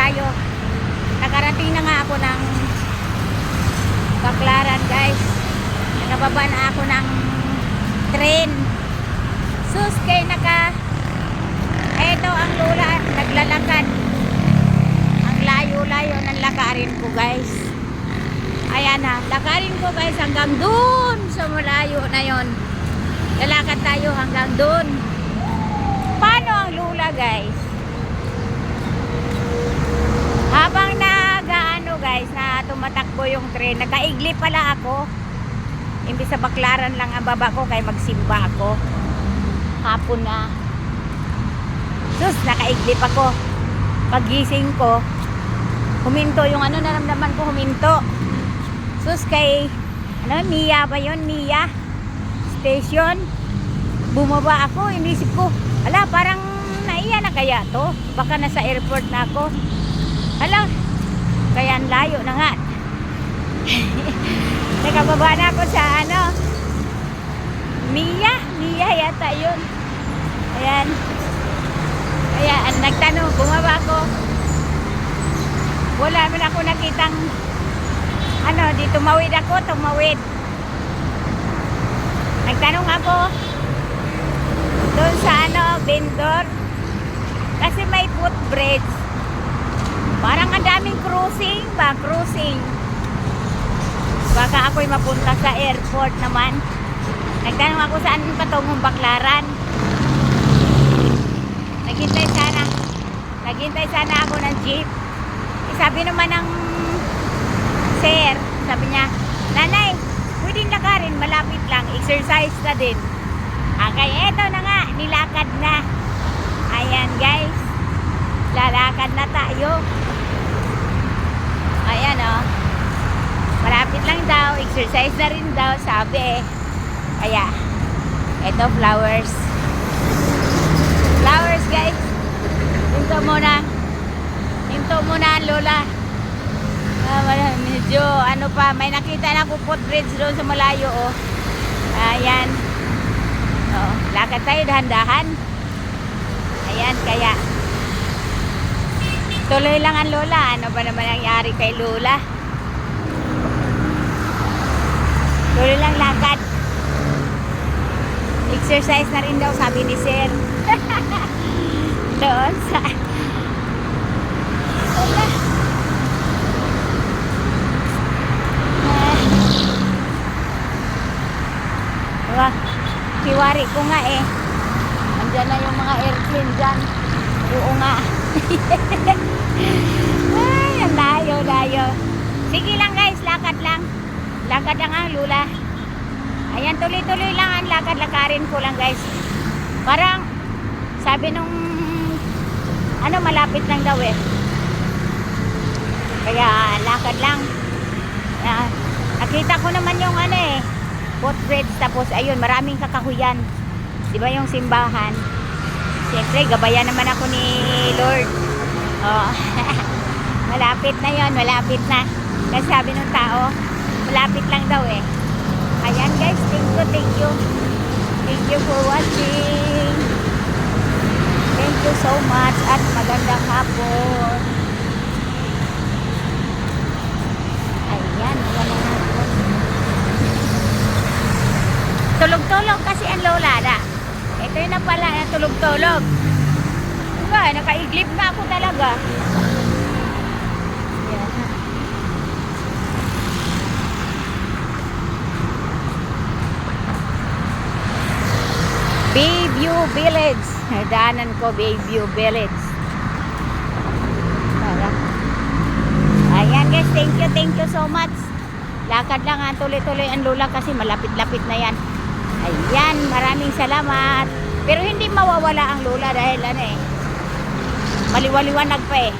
tayo. Nakarating na nga ako ng Baclaran, guys. Nakababa na ako ng train. Sus, kay eto ang lola, naglalakad. Ang layo-layo ng lakarin ko, guys. Ayan na, lakarin ko, guys, hanggang dun sa malayo na yon. Lalakad tayo hanggang dun. Paano ang lula, guys? Habang guys, na tumatakbo yung train, nakaigli pala ako. Imbis sa Baclaran lang ang baba ko, kaya magsimba ako. Hapon na. Sus, nakaigli pa ko. Pagising ko, huminto yung naramdaman ko, huminto. Sus, kay Mia ba yun? Mia Station. Bumaba ako, inisip ko, ala, parang naiya na kaya to. Baka nasa airport na ako. Ala, kaya ang layo na nga. Nakababa na ako sa Mia yata yun. Ayan. Kaya nagtanong, bumaba ako. Wala man ako nakitang di tumawid ako, nagtanong ako doon sa vendor, kasi may footbridge, parang ang daming cruising, baka ako'y mapunta sa airport naman. Nagtanong ako saan patungong Baclaran. Naghintay sana ako ng jeep. Sabi naman ng sir, sabi niya, nanay, pwedeng lakarin, malapit lang, exercise na din. Okay, eto na nga, nilakad na. Ayan, guys, lalakad na tayo. Ayan, malapit lang daw, exercise na rin daw, sabi. Kaya eto, flowers, guys. Hinto muna ang lola. Medyo may nakita na ako footbridge doon sa malayo. Ayan, lakad tayo dahan-dahan. Ayan, kaya tuloy lang ang lola. Ano ba naman nangyari kay lola? Tuloy lang lakad. Exercise na rin daw, sabi ni sir. Doon sa kiwari ko nga andyan na yung mga airplane dyan. Oo nga. Ay, ang layo. Sige lang, guys, lakad lang ang lula. Ayan, tuloy-tuloy lang ang lakarin ko lang, guys. Parang sabi nung malapit lang daw kaya lakad lang. Nakita ko naman yung footbridge, tapos ayun, maraming kakahuyan, di ba, yung simbahan. Siyempre, gabayan naman ako ni Lord. Malapit na yon, malapit na. Kasi sabi ng tao, malapit lang daw Ayan, guys, thank you for watching. Thank you so much at magandang hapon. Ayan, magandang hapon. Tulog-tulog kasi ang lola na. Ito yun na pala, tulog-tulog. Diba, nakaiglip na ako talaga. Ayan. Bayview Village. Daanan ko, Bayview Village. Ayan, guys, thank you so much. Lakad lang, tuloy-tuloy ang lula kasi malapit-lapit na yan. Ayan, maraming salamat. Pero hindi mawawala ang lula dahil maliwaliwanag pa